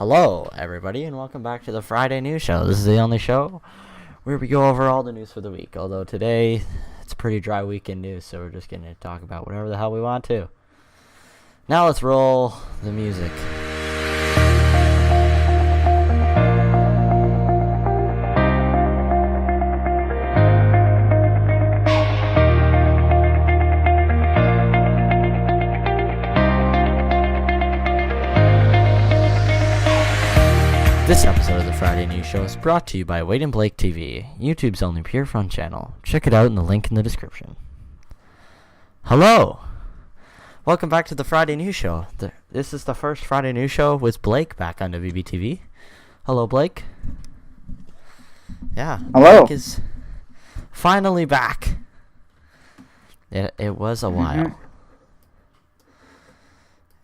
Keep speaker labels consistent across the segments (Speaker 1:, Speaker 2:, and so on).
Speaker 1: Hello, everybody, and welcome back to the Friday News Show. This is the only show where we go over all the news for the week. Although today, it's a pretty dry week in news, so we're just going to talk about whatever the hell we want to. Now let's roll the music. This episode of the Friday News Show is brought to you by Wade and Blake TV, YouTube's only pure fun channel. Check it out in the link in the description. Hello! Welcome back to the Friday News Show. This is the first Friday News Show with Blake back on WBTV. Hello, Blake. Yeah,
Speaker 2: Hello.
Speaker 1: Blake is finally back. It was a while.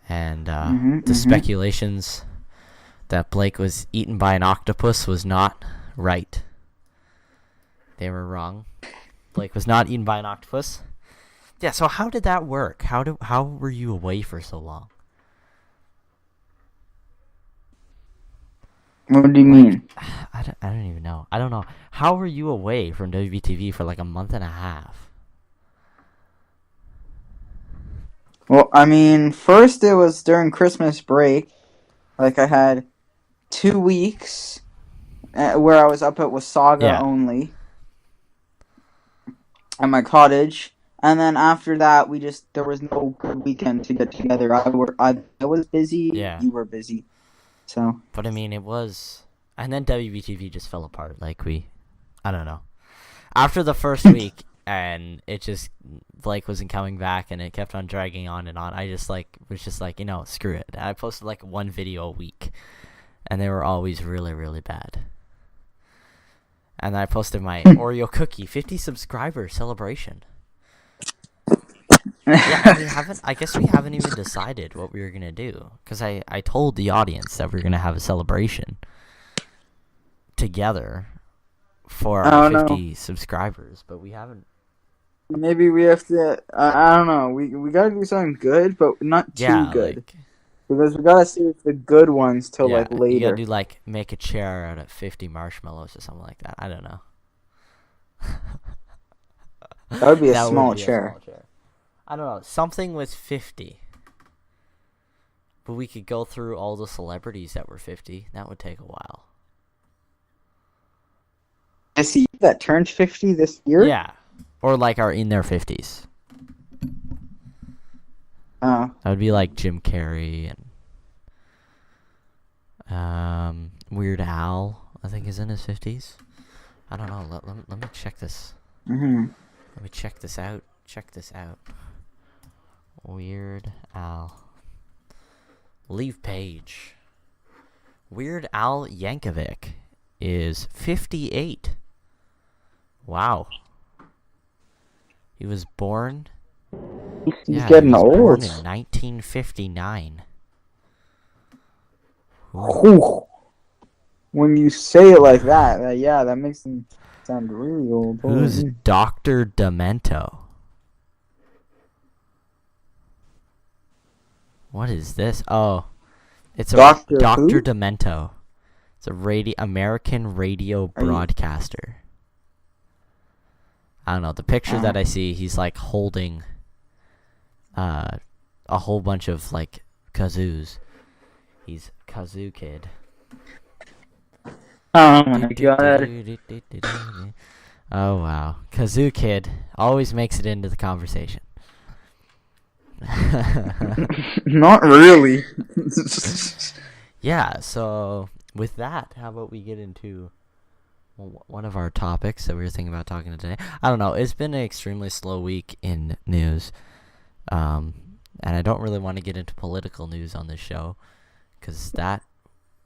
Speaker 1: And the speculations that Blake was eaten by an octopus was not right. They were wrong. Blake was not eaten by an octopus. Yeah, so how did that work? How were you away for so long?
Speaker 2: What do you mean?
Speaker 1: I don't even know. I don't know. How were you away from WBTV for like a month and a half?
Speaker 2: Well, I mean, first it was during Christmas break. Like, I had 2 weeks where I was up at Wasaga only at my cottage. And then after that, there was no good weekend to get together. I was busy.
Speaker 1: Yeah.
Speaker 2: You were busy. So.
Speaker 1: But I mean, it was, and then WBTV just fell apart. Like I don't know. After the first week, and it just, Blake wasn't coming back, and it kept on dragging on and on. I just was just like, screw it. I posted like one video a week, and they were always really, really bad. And then I posted my Oreo cookie 50 subscriber celebration. Yeah, I guess we haven't even decided what we were gonna do, because I told the audience that we were gonna have a celebration together for our 50 subscribers, but we haven't.
Speaker 2: Maybe we have to. I don't know. We gotta do something good, but not too good, because we gotta save the good ones till like later.
Speaker 1: You gotta do make a chair out of 50 marshmallows or something like that. I don't know.
Speaker 2: That would be a small chair.
Speaker 1: I don't know, something with 50. But we could go through all the celebrities that were 50. That would take a while.
Speaker 2: I see that turned 50 this year?
Speaker 1: Yeah. Or are in their 50s.
Speaker 2: Oh.
Speaker 1: That would be like Jim Carrey and Weird Al, I think, is in his 50s. I don't know. Let me check this. Let me check this out. Check this out. Weird Al. Leave page. Weird Al Yankovic is 58. Wow. He was born.
Speaker 2: He's getting old.
Speaker 1: Born in 1959.
Speaker 2: When you say it like that, that makes him sound really old.
Speaker 1: Who's Dr. Demento? What is this? Oh, it's
Speaker 2: Dr.
Speaker 1: Demento. It's a American radio broadcaster. I don't know. The picture that I see, he's holding a whole bunch of kazoos. He's Kazoo Kid.
Speaker 2: Oh my god.
Speaker 1: Oh wow. Kazoo Kid always makes it into the conversation.
Speaker 2: Not really.
Speaker 1: Yeah, so with that, how about we get into one of our topics that we were thinking about talking today? I don't know. It's been an extremely slow week in news. And I don't really want to get into political news on this show, because that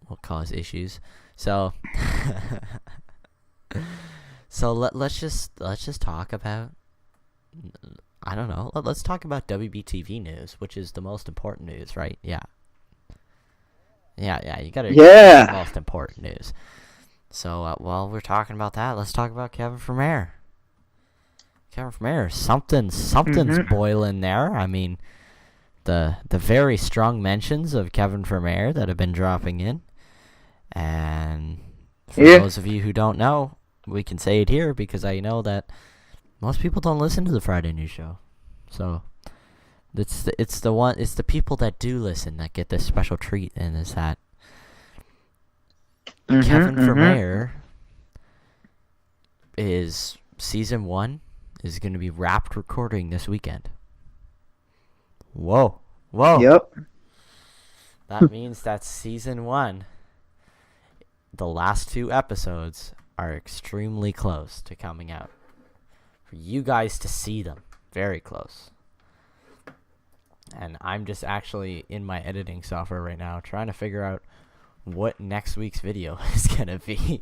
Speaker 1: will cause issues. So, let's just talk about, I don't know. Let's talk about WBTV news, which is the most important news, right? Yeah. You gotta.
Speaker 2: Yeah.
Speaker 1: The most important news. So while we're talking about that, let's talk about Kevin for mayor. Kevin for mayor. Something's boiling there. I mean, the very strong mentions of Kevin for mayor that have been dropping in. And for those of you who don't know, we can say it here because I know that most people don't listen to the Friday News Show. So it's the people that do listen that get this special treat, and is that Kevin for Mayor is season 1 is going to be wrapped recording this weekend. Whoa.
Speaker 2: Yep.
Speaker 1: That means that season 1, the last 2 episodes, are extremely close to coming out. For you guys to see them. Very close. And I'm just actually in my editing software right now trying to figure out what next week's video is going to be.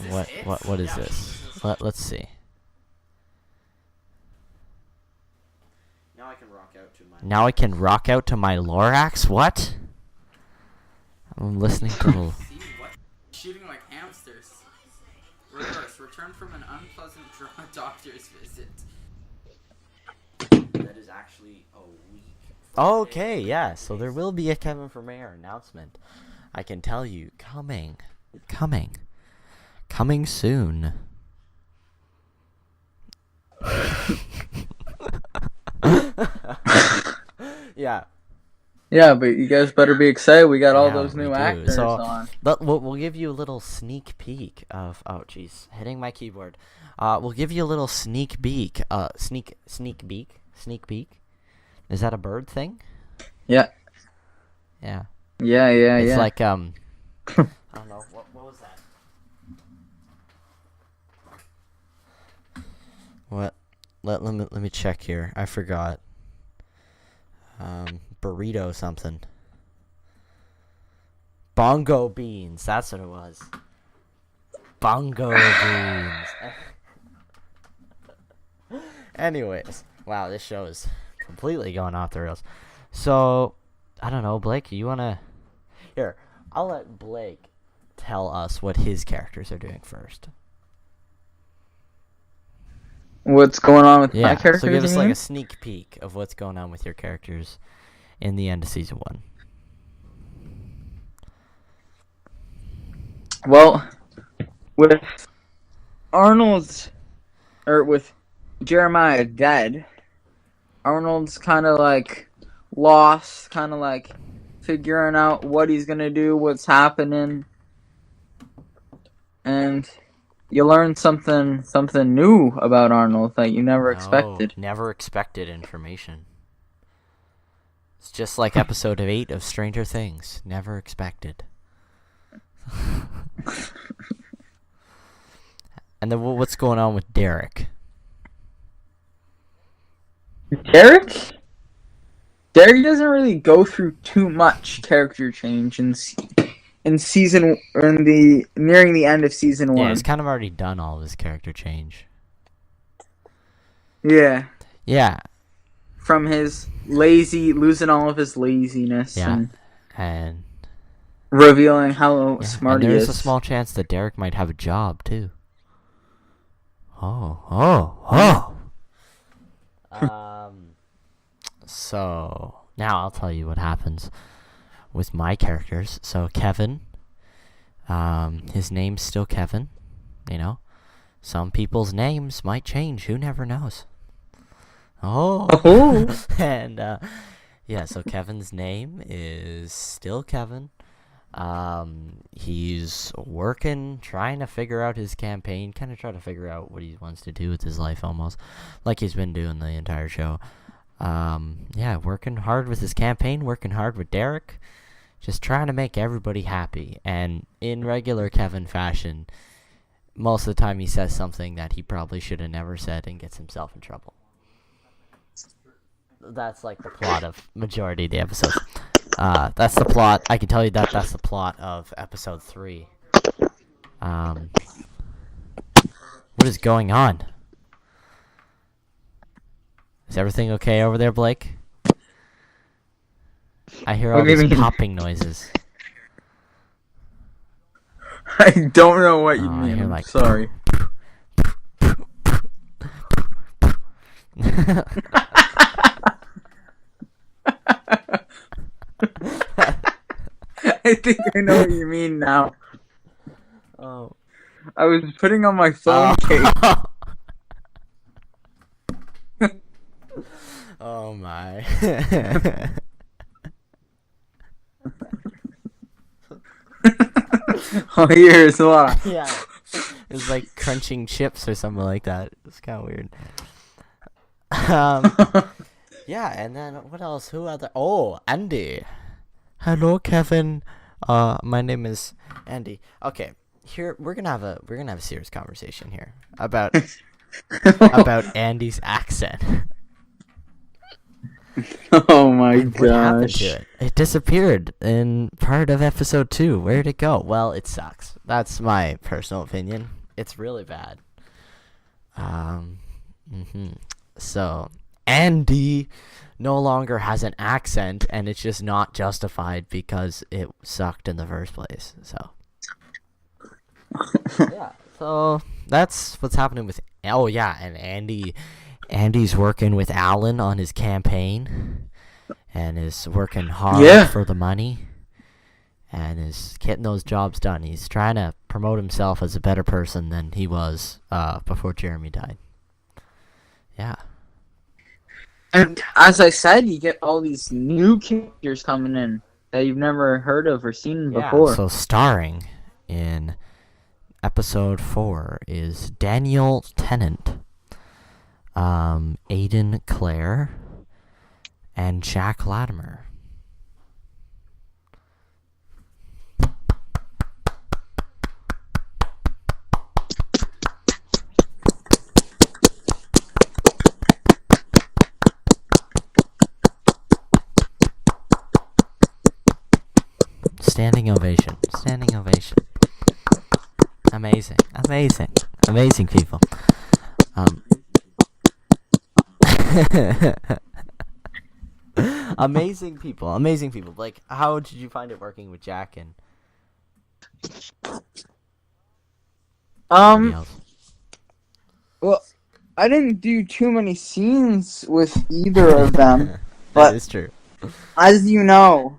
Speaker 1: What is this? Let's see. Now I can rock out to my Lorax? What? I'm listening to the...
Speaker 3: Shooting like hamsters. Reverse. Return from an unpleasant doctor's visit.
Speaker 1: That is actually a week. Okay, yeah. So there will be a Kevin for Mayor announcement. I can tell you, coming soon. Yeah.
Speaker 2: Yeah, but you guys better be excited. We got all those new actors on.
Speaker 1: We'll give you a little sneak peek of... Oh, jeez. Hitting my keyboard. We'll give you a little sneak peek. Sneak peek? Is that a bird thing?
Speaker 2: Yeah.
Speaker 1: Yeah.
Speaker 2: Yeah.
Speaker 1: It's like, I don't know. What was that? What? Let me check here. I forgot. Burrito something. Bongo beans. That's what it was. Bongo beans. Anyways. Wow, this show is completely going off the rails. So, I don't know, Blake, you want to... Here, I'll let Blake tell us what his characters are doing first.
Speaker 2: What's going on with my characters?
Speaker 1: So give us like a sneak peek of what's going on with your characters in the end of season 1.
Speaker 2: Well, with with Jeremiah dead, Arnold's kind of like lost, kind of like figuring out what he's gonna do, what's happening, and you learn something new about Arnold that you never expected.
Speaker 1: Never expected information. It's just like episode 8 of Stranger Things. Never expected. And then what's going on with Derek?
Speaker 2: Derek doesn't really go through too much character change in nearing the end of season 1.
Speaker 1: Yeah, he's kind of already done all of his character change.
Speaker 2: Yeah.
Speaker 1: Yeah.
Speaker 2: From his losing all of his laziness.
Speaker 1: Yeah. And
Speaker 2: revealing how smart he is.
Speaker 1: There's a small chance that Derek might have a job too. So now I'll tell you what happens with my characters. So Kevin, his name's still Kevin. You know, some people's names might change. Who never knows? And yeah, so Kevin's name is still Kevin. He's working, trying to figure out his campaign, kind of trying to figure out what he wants to do with his life, almost like he's been doing the entire show. Yeah, working hard with his campaign, working hard with Derek, just trying to make everybody happy. And in regular Kevin fashion, most of the time he says something that he probably should have never said and gets himself in trouble. That's like the plot of majority of the episodes. That's the plot. I can tell you that's the plot of episode 3. What is going on? Is everything okay over there, Blake? I hear all these popping noises.
Speaker 2: I don't know what you mean.
Speaker 1: I hear like...
Speaker 2: Sorry. I think I know what you mean now.
Speaker 1: Oh.
Speaker 2: I was putting on my phone case.
Speaker 1: Oh my.
Speaker 2: Oh, here's why.
Speaker 1: Yeah. It's like crunching chips or something like that. It's kind of weird. Yeah, and then what else? Who other? Oh, Andy. Hello, Kevin. My name is Andy. Okay, here we're gonna have a serious conversation here about Andy's accent.
Speaker 2: Oh my
Speaker 1: And what happened
Speaker 2: gosh.
Speaker 1: to it? It disappeared in part of episode 2. Where'd it go? Well, it sucks. That's my personal opinion. It's really bad. So, Andy no longer has an accent, and it's just not justified because it sucked in the first place. So, yeah. So that's what's happening with. Oh yeah, and Andy's working with Alan on his campaign, and is working hard for the money, and is getting those jobs done. He's trying to promote himself as a better person than he was before Jeremy died. Yeah.
Speaker 2: And as I said, you get all these new characters coming in that you've never heard of or seen before.
Speaker 1: So starring in episode 4 is Daniel Tennant, Aidan Clare, and Jack Latimer. Standing ovation. Standing ovation. Amazing. Amazing. Amazing people. Amazing people. Amazing people. Like, how did you find it working with Jack and somebody else?
Speaker 2: Well, I didn't do too many scenes with either of them,
Speaker 1: That
Speaker 2: but
Speaker 1: is true.
Speaker 2: as you know,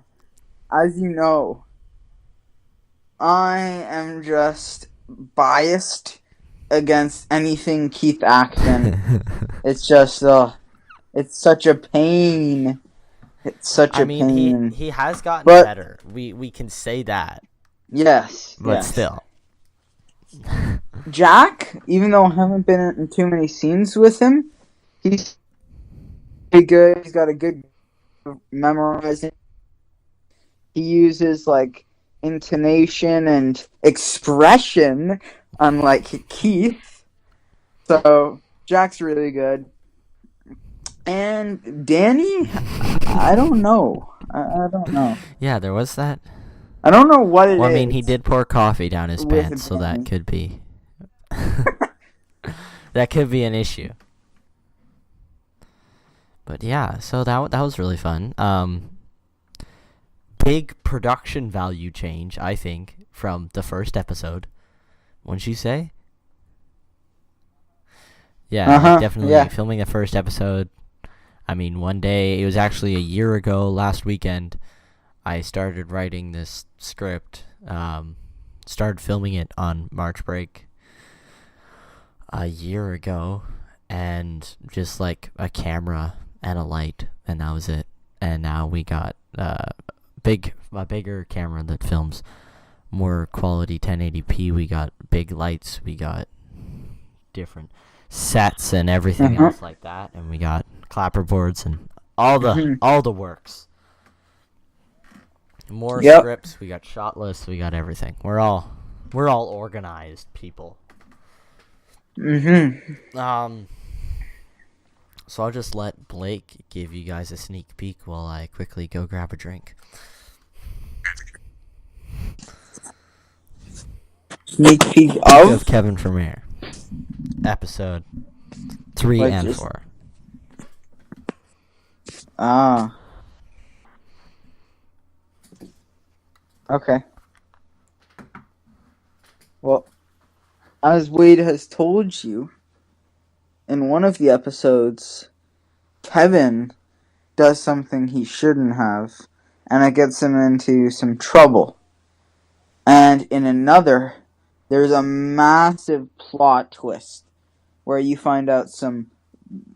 Speaker 2: I am just biased against anything Keith Acton. It's just, it's such a pain. It's such a pain.
Speaker 1: he has gotten
Speaker 2: But-
Speaker 1: better. We can say that.
Speaker 2: Yes,
Speaker 1: But
Speaker 2: yes.
Speaker 1: still.
Speaker 2: Jack, even though I haven't been in too many scenes with him, he's pretty good. He's got a good memorizing. He uses like intonation and expression, unlike Keith. So Jack's really good. And Danny, I don't know. I don't know.
Speaker 1: Yeah, there was that.
Speaker 2: I don't know what it is.
Speaker 1: Well, I mean, he did pour coffee down his
Speaker 2: with
Speaker 1: pants, so
Speaker 2: Danny.
Speaker 1: that could be that could be an issue. But yeah, so that was really fun. Big production value change, I think, from the first episode. Wouldn't you say? Yeah, like definitely
Speaker 2: yeah.
Speaker 1: filming the first episode. I mean, one day, it was actually a year ago, last weekend, I started writing this script, started filming it on March break a year ago, and just like a camera and a light, and that was it. And now we got a bigger camera that films more quality 1080p. We got big lights, we got different sets and everything else like that, and we got clapperboards and all the works. More scripts, we got shot lists, we got everything. We're all organized people. So I'll just let Blake give you guys a sneak peek while I quickly go grab a drink.
Speaker 2: Sneak peek
Speaker 1: Of Kevin Vermeer. Episode 3
Speaker 2: Like
Speaker 1: and
Speaker 2: just-
Speaker 1: 4.
Speaker 2: Ah. Okay. Well, as Wade has told you, in one of the episodes, Kevin does something he shouldn't have, and it gets him into some trouble. And in another, there's a massive plot twist where you find out some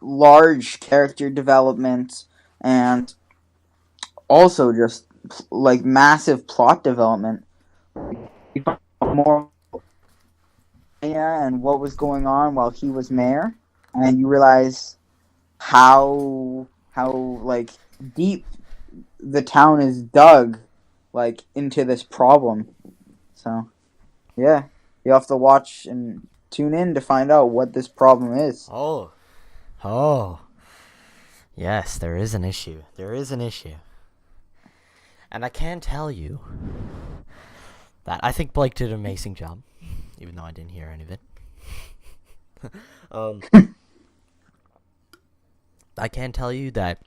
Speaker 2: large character development and also just like massive plot development. You find out more and what was going on while he was mayor, and you realize how like deep the town is dug like into this problem. So yeah, you have to watch and tune in to find out what this problem is.
Speaker 1: Oh. Yes, there is an issue. There is an issue. And I can tell you that I think Blake did an amazing job, even though I didn't hear any of it. I can tell you that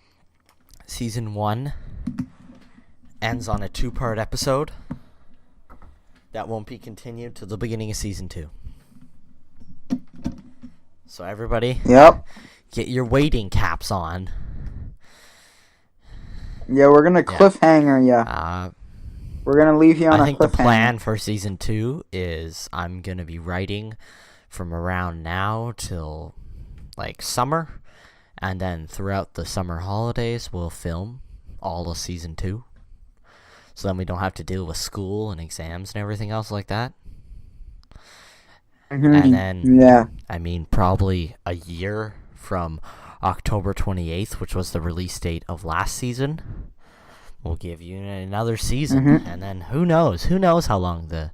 Speaker 1: Season 1 ends on a 2-part episode that won't be continued till the beginning of Season 2. So everybody,
Speaker 2: Yep.
Speaker 1: get your waiting caps on.
Speaker 2: Yeah, we're gonna cliffhanger ya. We're gonna leave you on
Speaker 1: I
Speaker 2: a
Speaker 1: think the
Speaker 2: cliffhanger.
Speaker 1: plan for Season 2 is I'm gonna be writing from around now till like summer, and then throughout the summer holidays we'll film all of Season 2. So then we don't have to deal with school and exams and everything else like that.
Speaker 2: Mhm.
Speaker 1: And then,
Speaker 2: yeah.
Speaker 1: I mean, probably a year from October 28th, which was the release date of last season, we'll give you another season.
Speaker 2: Mhm.
Speaker 1: And then who knows? Who knows how long the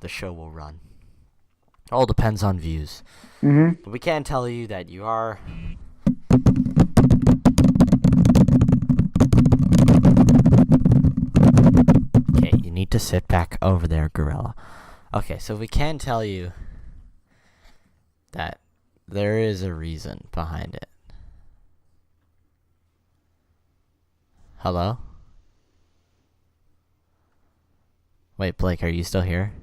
Speaker 1: show will run? All depends on views.
Speaker 2: Mhm.
Speaker 1: But we can tell you that you are. Okay, you need to sit back over there, Gorilla. Okay, so we can tell you that there is a reason behind it. Hello? Wait, Blake, are you still here?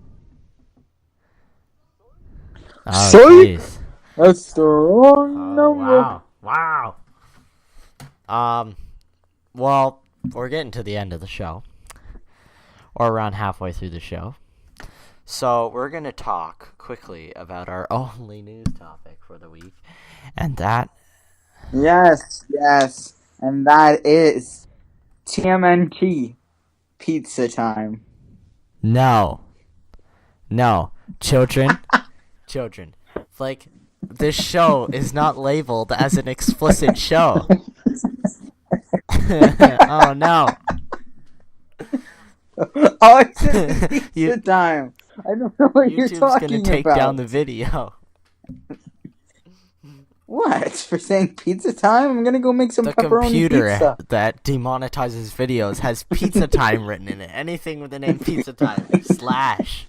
Speaker 1: Oh,
Speaker 2: Sorry?
Speaker 1: jeez.
Speaker 2: That's the wrong number.
Speaker 1: Wow. Well, we're getting to the end of the show. Or around halfway through the show. So, we're going to talk quickly about our only news topic for the week. And that...
Speaker 2: Yes. And that is TMNT pizza time.
Speaker 1: No. Children. Like, this show is not labeled as an explicit show. Oh, no.
Speaker 2: Oh, it's pizza time. I don't know what you're
Speaker 1: YouTube's
Speaker 2: talking
Speaker 1: gonna take
Speaker 2: about.
Speaker 1: down the video.
Speaker 2: What? For saying pizza time? I'm gonna go make some
Speaker 1: The
Speaker 2: pepperoni
Speaker 1: computer
Speaker 2: pizza.
Speaker 1: that demonetizes videos has pizza time written in it. Anything with the name pizza time. Slash.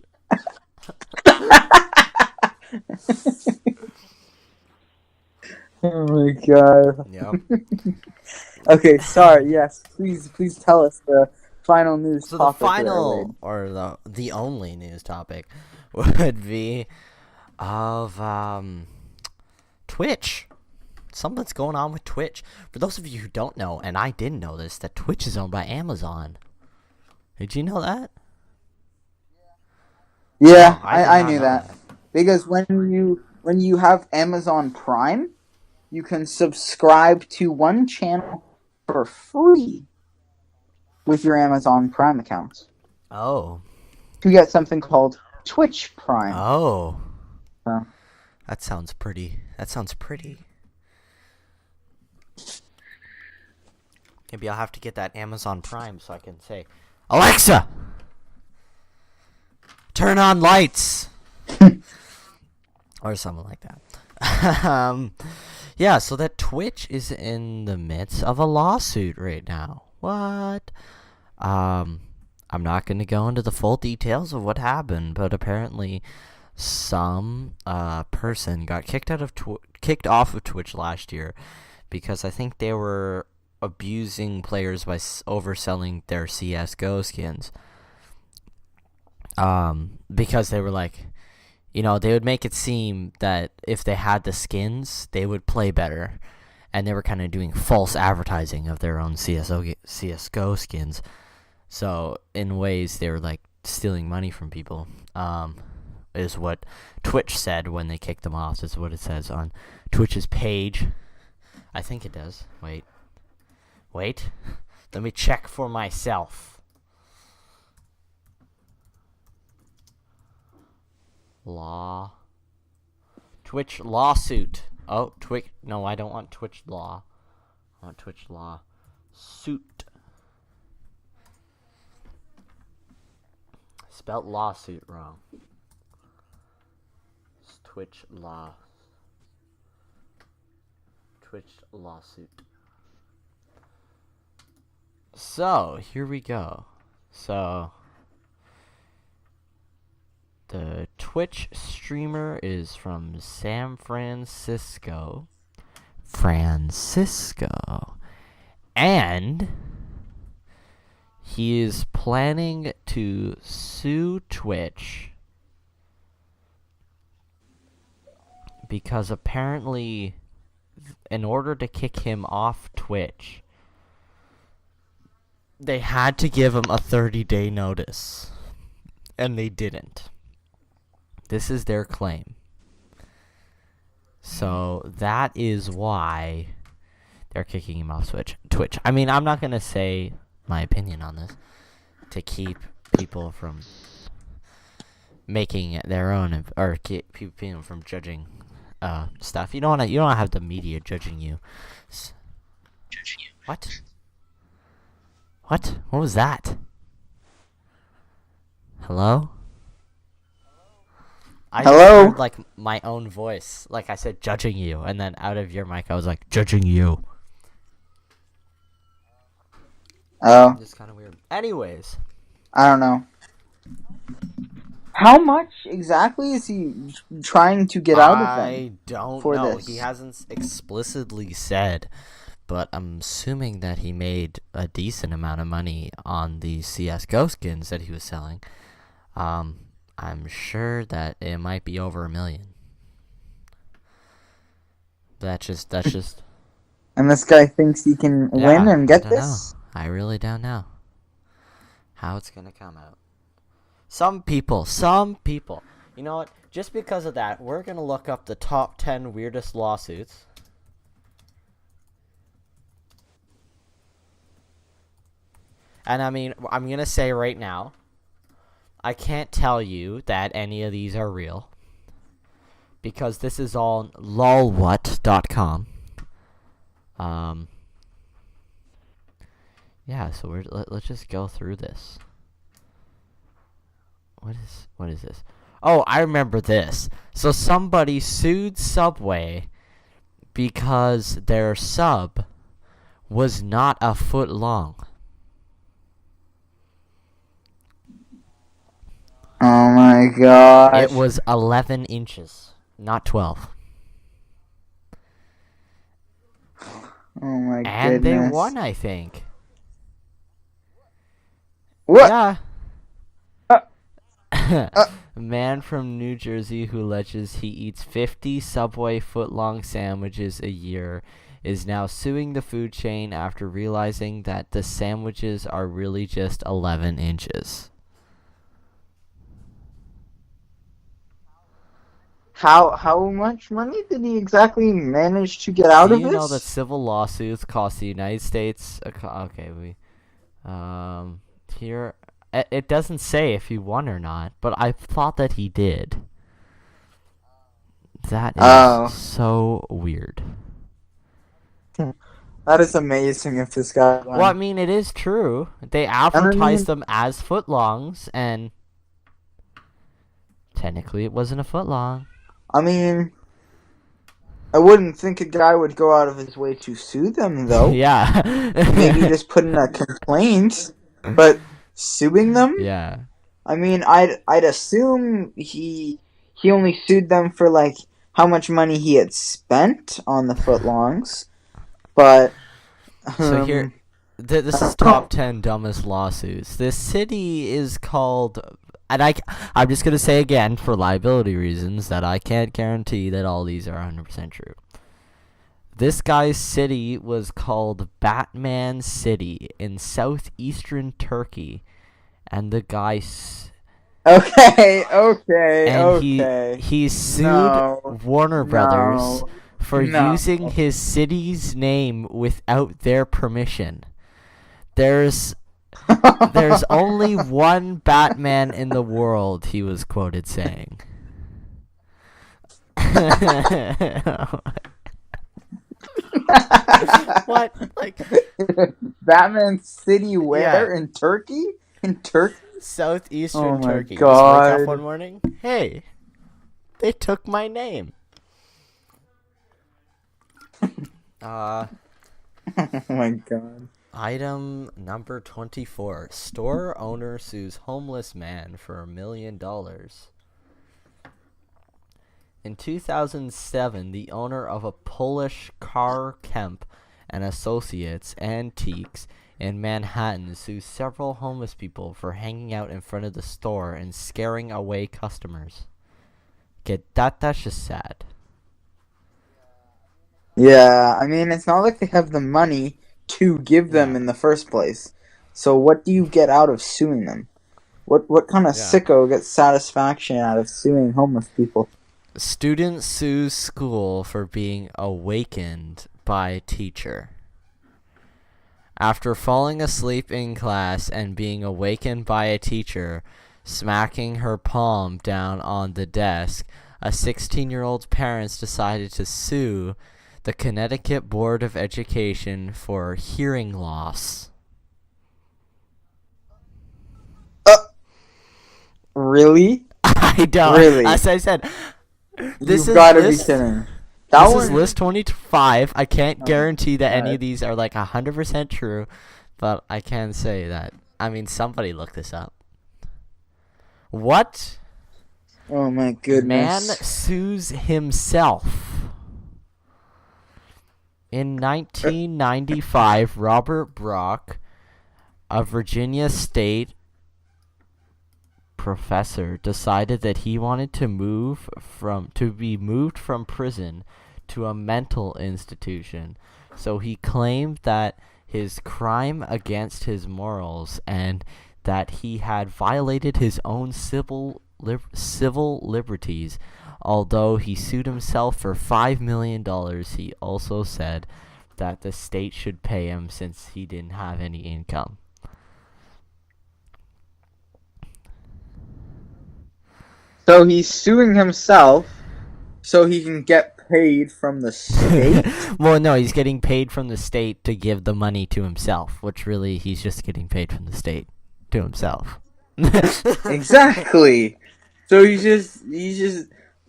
Speaker 2: Oh my god.
Speaker 1: Yep.
Speaker 2: Okay, sorry. Yes, please tell us the final news
Speaker 1: So the
Speaker 2: topic.
Speaker 1: final, or the only news topic would be of Twitch. Something's going on with Twitch. For those of you who don't know, and I didn't know this, that Twitch is owned by Amazon. Did you know that?
Speaker 2: Yeah,
Speaker 1: No, I did
Speaker 2: I
Speaker 1: not
Speaker 2: knew
Speaker 1: know
Speaker 2: that. Because when you have Amazon Prime, you can subscribe to one channel for free with your Amazon Prime account.
Speaker 1: Oh.
Speaker 2: You get something called Twitch Prime.
Speaker 1: Oh.
Speaker 2: So.
Speaker 1: That sounds pretty. Maybe I'll have to get that Amazon Prime so I can say, Alexa, turn on lights. Or something like that. Yeah, so that Twitch is in the midst of a lawsuit right now. What? I'm not going to go into the full details of what happened, but apparently some person got kicked off of Twitch last year because I think they were abusing players by overselling their CS:GO skins. Because they were like, they would make it seem that if they had the skins, they would play better. And they were kind of doing false advertising of their own CSGO skins. So, in ways, they were, like, stealing money from people, is what Twitch said when they kicked them off. Is what it says on Twitch's page. I think it does. Wait. Let me check for myself. Twitch lawsuit. Oh, Twitch. No, I don't want Twitch law. I want Twitch law suit. Spelt lawsuit wrong. It's Twitch lawsuit. So, here we go. So, the Twitch streamer is from San Francisco. And he is planning to sue Twitch because apparently, in order to kick him off Twitch, they had to give him a 30-day notice. And they didn't. This is their claim. So that is why they're kicking him off Twitch. I mean, I'm not going to say my opinion on this to keep people from making their own, or keep people from judging stuff. You don't have the media judging you. What? What was that? Hello? I just
Speaker 2: Hello?
Speaker 1: heard, like, my own voice. Like, I said, judging you. And then out of your mic, I was like, judging you.
Speaker 2: Oh,
Speaker 1: It's kind of weird. Anyways.
Speaker 2: I don't know. How much exactly is he trying to get out of them?
Speaker 1: I don't
Speaker 2: for
Speaker 1: know.
Speaker 2: this?
Speaker 1: He hasn't explicitly said. But I'm assuming that he made a decent amount of money on the CSGO skins that he was selling. I'm sure that it might be over $1 million. That's just.
Speaker 2: And this guy thinks he can win and get
Speaker 1: I don't
Speaker 2: this?
Speaker 1: know. I really don't know how it's gonna come out. Some people. You know what? Just because of that, we're gonna look up the top 10 weirdest lawsuits. And I mean, I'm gonna say right now, I can't tell you that any of these are real. Because this is all lolwhat.com. Yeah, so let's just go through this. What is this? Oh, I remember this. So somebody sued Subway because their sub was not a foot long.
Speaker 2: Oh my gosh.
Speaker 1: It was 11 inches, not 12.
Speaker 2: Oh my
Speaker 1: And
Speaker 2: goodness.
Speaker 1: they won, I think.
Speaker 2: What?
Speaker 1: Yeah. A man from New Jersey who alleges he eats 50 Subway foot-long sandwiches a year is now suing the food chain after realizing that the sandwiches are really just 11 inches.
Speaker 2: How much money did he exactly manage to get out
Speaker 1: Do
Speaker 2: of
Speaker 1: you
Speaker 2: this?
Speaker 1: know that civil lawsuits cost the United States? Okay, here it doesn't say if he won or not, but I thought that he did. That is so weird.
Speaker 2: That is amazing if this guy won.
Speaker 1: Well, I mean, it is true. They advertised them as footlongs, and technically it wasn't a footlong.
Speaker 2: I mean, I wouldn't think a guy would go out of his way to sue them, though.
Speaker 1: Yeah.
Speaker 2: Maybe just put in a complaint, but suing them?
Speaker 1: Yeah.
Speaker 2: I mean, I'd assume he only sued them for, like, how much money he had spent on the footlongs, but...
Speaker 1: So here, this is top 10 dumbest lawsuits. This city is called And I'm just gonna say again, for liability reasons, that I can't guarantee that all these are 100% true. This guy's city was called Batman City in southeastern Turkey, and the guy
Speaker 2: Okay.
Speaker 1: he sued
Speaker 2: No.
Speaker 1: Warner Brothers
Speaker 2: No.
Speaker 1: for
Speaker 2: No.
Speaker 1: using his city's name without their permission. There's only one Batman in the world, he was quoted saying. What? Like,
Speaker 2: Batman City where?
Speaker 1: Yeah.
Speaker 2: In Turkey? In Turkey?
Speaker 1: southeastern
Speaker 2: Oh my
Speaker 1: Turkey. Just wake up
Speaker 2: God.
Speaker 1: one morning. Hey, they took my name.
Speaker 2: Oh my god.
Speaker 1: Item number 24. Store owner sues homeless man for $1 million. In 2007, the owner of a Polish Car Kemp and Associates Antiques in Manhattan sued several homeless people for hanging out in front of the store and scaring away customers. That's just sad.
Speaker 2: Yeah, I mean, it's not like they have the money to give them
Speaker 1: Yeah.
Speaker 2: in the first place. So what do you get out of suing them? What kind of
Speaker 1: Yeah.
Speaker 2: sicko gets satisfaction out of suing homeless people?
Speaker 1: Student sues school for being awakened by teacher. After falling asleep in class and being awakened by a teacher smacking her palm down on the desk, a 16-year-old's parents decided to sue the Connecticut Board of Education for hearing loss.
Speaker 2: Really?
Speaker 1: I don't.
Speaker 2: Really?
Speaker 1: As I said, this
Speaker 2: You've
Speaker 1: is
Speaker 2: got to be
Speaker 1: list-
Speaker 2: kidding. That
Speaker 1: This
Speaker 2: one,
Speaker 1: is list 25. I can't
Speaker 2: Oh,
Speaker 1: guarantee that any
Speaker 2: God.
Speaker 1: of these are like 100% true, but I can say that. I mean, somebody look this up. What?
Speaker 2: Oh my
Speaker 1: Man
Speaker 2: goodness.
Speaker 1: sues himself. In 1995, Robert Brock, a Virginia State professor, decided that he wanted to be moved from prison to a mental institution. So he claimed that his crime against his morals and that he had violated his own civil liberties. Although he sued himself for $5 million, he also said that the state should pay him since he didn't have any income.
Speaker 2: So he's suing himself so he can get paid from the state?
Speaker 1: Well, no, he's getting paid from the state to give the money to himself, which really he's just getting paid from the state to himself.
Speaker 2: Exactly. So he's just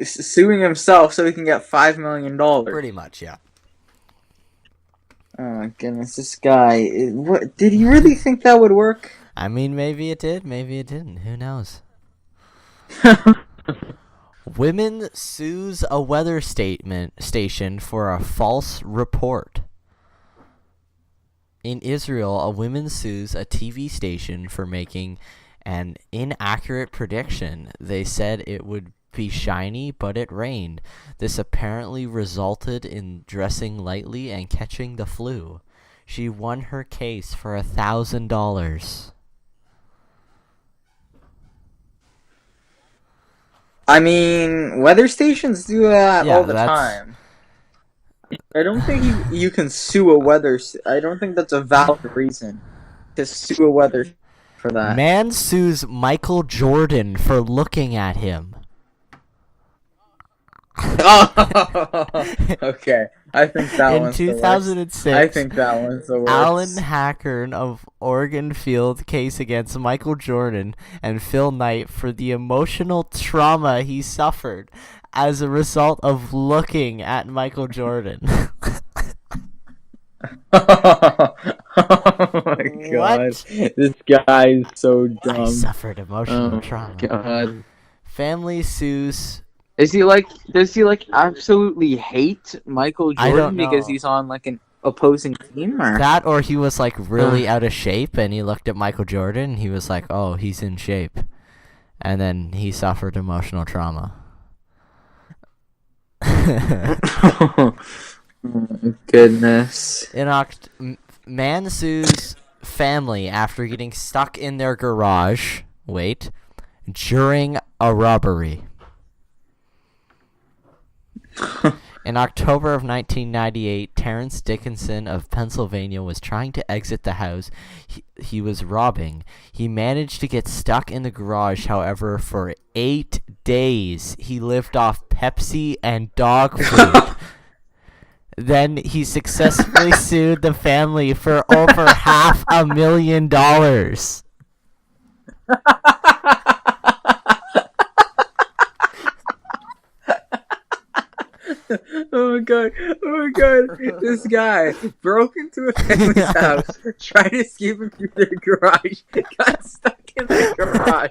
Speaker 2: suing himself so he can get $5 million.
Speaker 1: Pretty much, yeah.
Speaker 2: Oh my goodness, this guy. What did he really think that would work?
Speaker 1: I mean, maybe it did, maybe it didn't. Who knows? Women sues a weather station for a false report. In Israel, a woman sues a TV station for making an inaccurate prediction. They said it would be shiny, but it rained. This apparently resulted in dressing lightly and catching the flu. She won her case for $1,000.
Speaker 2: I mean, weather stations do that
Speaker 1: Yeah,
Speaker 2: all the
Speaker 1: that's-
Speaker 2: time. I don't think you can sue a weather. I don't think that's a valid reason to sue a weather for that.
Speaker 1: Man sues Michael Jordan for looking at him.
Speaker 2: Okay, I think that
Speaker 1: In
Speaker 2: one's the worst.
Speaker 1: 2006,
Speaker 2: I think that one's the worst.
Speaker 1: Alan Hackern of Oregon filed case against Michael Jordan and Phil Knight for the emotional trauma he suffered as a result of looking at Michael Jordan.
Speaker 2: Oh my god, this guy is so
Speaker 1: I
Speaker 2: dumb.
Speaker 1: suffered emotional
Speaker 2: Oh
Speaker 1: trauma.
Speaker 2: god.
Speaker 1: Family sues.
Speaker 2: Does he absolutely hate Michael
Speaker 1: I don't
Speaker 2: Jordan because
Speaker 1: know.
Speaker 2: he's on like an opposing team, or
Speaker 1: That or he was like really out of shape and he looked at Michael Jordan and he was like, oh, he's in shape. and then he suffered emotional trauma.
Speaker 2: Oh my goodness.
Speaker 1: Man sues family after getting stuck in their garage. Wait, during a robbery. In October of 1998, Terrence Dickinson of Pennsylvania was trying to exit the house he was robbing. He managed to get stuck in the garage, however, for 8 days. He lived off Pepsi and dog food. Then he successfully sued the family for over $500,000.
Speaker 2: Oh my god, this guy broke into a family's house, tried to escape him through their garage, got stuck in the garage,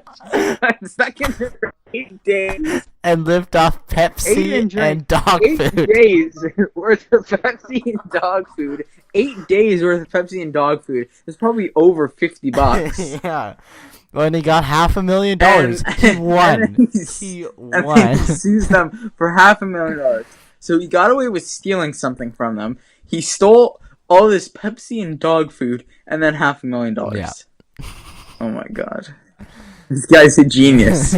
Speaker 2: got stuck in there for 8 days,
Speaker 1: And lived off Pepsi and dog
Speaker 2: 8
Speaker 1: food.
Speaker 2: days worth of Pepsi and dog food. 8 days worth of Pepsi and dog food. It's probably over $50.
Speaker 1: Yeah. When he got $500,000, he won.
Speaker 2: And then
Speaker 1: He
Speaker 2: and
Speaker 1: won.
Speaker 2: then he sues them for $500,000. So he got away with stealing something from them. He stole all this Pepsi and dog food, and then $500,000.
Speaker 1: Yeah.
Speaker 2: Oh my god, this guy's a genius.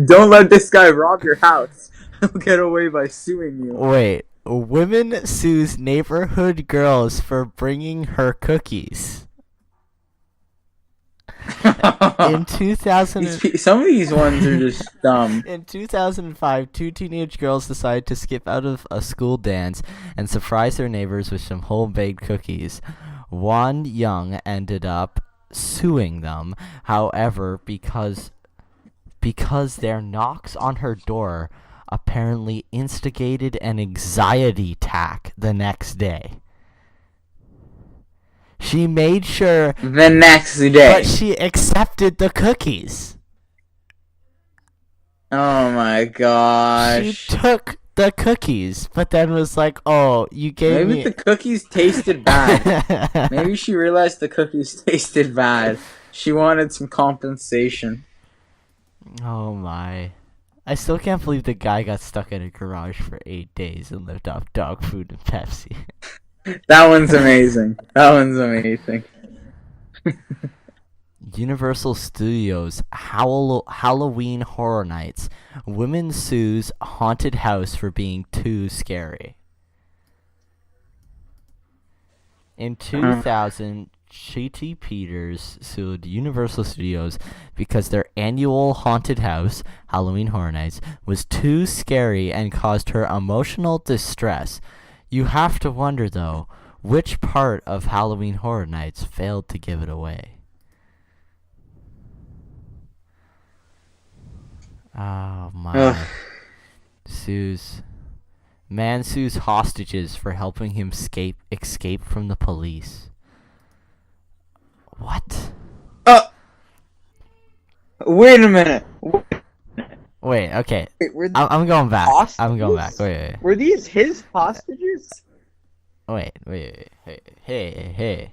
Speaker 2: Don't let this guy rob your house. He'll get away by suing you.
Speaker 1: Wait. Woman sues neighborhood girls for bringing her cookies. In 2000.
Speaker 2: Some of these ones are just dumb.
Speaker 1: In 2005, two teenage girls decided to skip out of a school dance and surprise their neighbors with some home-baked cookies. One Young ended up suing them, however, because their knocks on her door apparently instigated an anxiety attack the next day. She made sure,
Speaker 2: The next day.
Speaker 1: but she accepted the cookies.
Speaker 2: Oh my gosh.
Speaker 1: She took the cookies, but then was like, "Oh, you gave
Speaker 2: Maybe
Speaker 1: me."
Speaker 2: the cookies tasted bad. Maybe she realized the cookies tasted bad. She wanted some compensation.
Speaker 1: Oh my! I still can't believe the guy got stuck in a garage for 8 days and lived off dog food and Pepsi.
Speaker 2: That one's amazing. That one's amazing.
Speaker 1: Universal Studios Halloween Horror Nights. Woman sues haunted house for being too scary. In 2000, Shitty Peters sued Universal Studios because their annual haunted house, Halloween Horror Nights, was too scary and caused her emotional distress. You have to wonder, though, which part of Halloween Horror Nights failed to give it away? Oh my.
Speaker 2: Ugh.
Speaker 1: Man sues hostages for helping him escape from the police. What?
Speaker 2: Wait a minute.
Speaker 1: Wait, okay.
Speaker 2: Wait,
Speaker 1: I'm going back. I'm going back.
Speaker 2: hostages?
Speaker 1: Wait.
Speaker 2: Were these his hostages?
Speaker 1: Wait. Hey.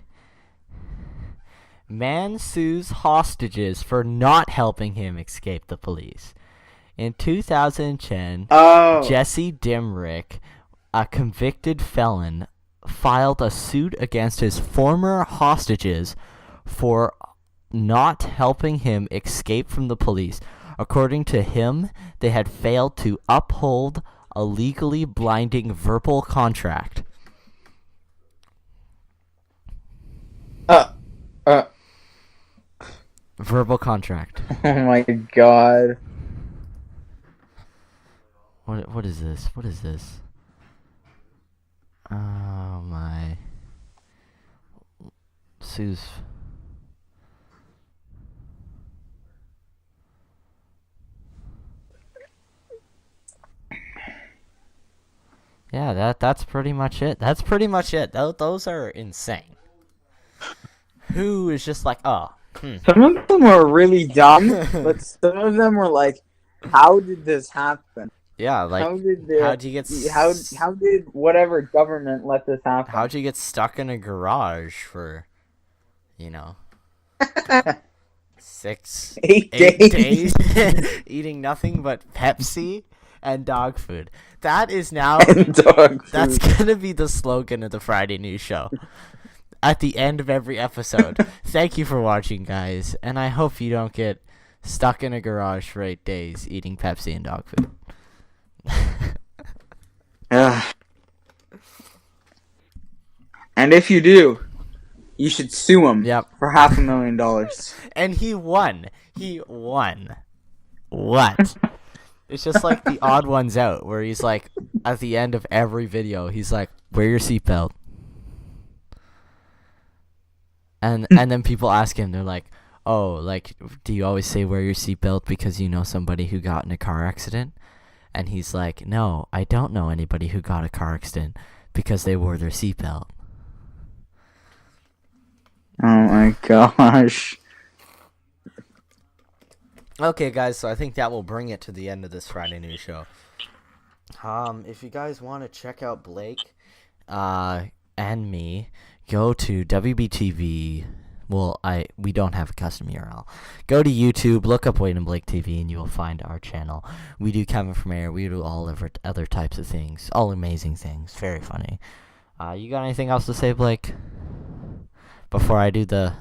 Speaker 1: Man sues hostages for not helping him escape the police. In 2010,
Speaker 2: Oh.
Speaker 1: Jesse Dimrick, a convicted felon, filed a suit against his former hostages for not helping him escape from the police. According to him, they had failed to uphold a legally blinding verbal contract. Verbal contract.
Speaker 2: Oh my god.
Speaker 1: What is this? What is this? Oh my. Sue's. Yeah, that's pretty much it. That's pretty much it. Those are insane. Who is just like, oh,
Speaker 2: Some of them were really dumb, but some of them were like, how did this happen?
Speaker 1: yeah, like, how'd you get
Speaker 2: how did whatever government let this happen?
Speaker 1: how'd you get stuck in a garage for,
Speaker 2: 8
Speaker 1: days eating nothing but Pepsi and dog food. That is now
Speaker 2: And dog food.
Speaker 1: that's gonna be the slogan of the Friday News Show. At the end of every episode. Thank you for watching, guys, and I hope you don't get stuck in a garage for 8 days eating Pepsi and dog food.
Speaker 2: And if you do, you should sue him
Speaker 1: Yep.
Speaker 2: for $500,000.
Speaker 1: And he won. What? It's just like the Odd Ones Out, where he's like, at the end of every video, he's like, wear your seatbelt. And then people ask him, they're like, oh, like, do you always say wear your seatbelt because you know somebody who got in a car accident? And he's like, no, I don't know anybody who got a car accident because they wore their seatbelt.
Speaker 2: Oh my gosh.
Speaker 1: Okay, guys, so I think that will bring it to the end of this Friday News Show. If you guys want to check out Blake, and me, go to WBTV. Well, we don't have a custom URL. Go to YouTube, look up Wade and Blake TV, and you will find our channel. We do Kevin from Air. We do all other types of things, all amazing things, very funny. You got anything else to say, Blake? Before I do the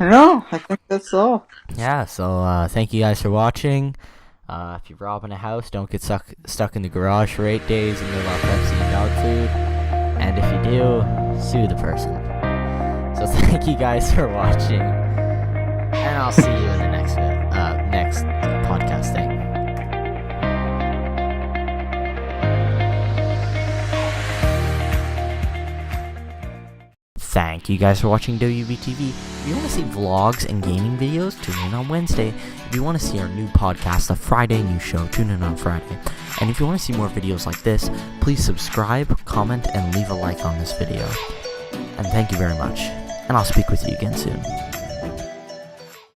Speaker 2: No, I think that's all.
Speaker 1: yeah, so thank you guys for watching. If you're robbing a house, don't get stuck in the garage for 8 days and live off Pepsi and dog food. And if you do, sue the person. So thank you guys for watching, and I'll see you in the next podcast thing. Thank you guys for watching WBTV. If you want to see vlogs and gaming videos, tune in on Wednesday. If you want to see our new podcast, The Friday News Show, tune in on Friday. And if you want to see more videos like this, please subscribe, comment, and leave a like on this video. And thank you very much. And I'll speak with you again soon.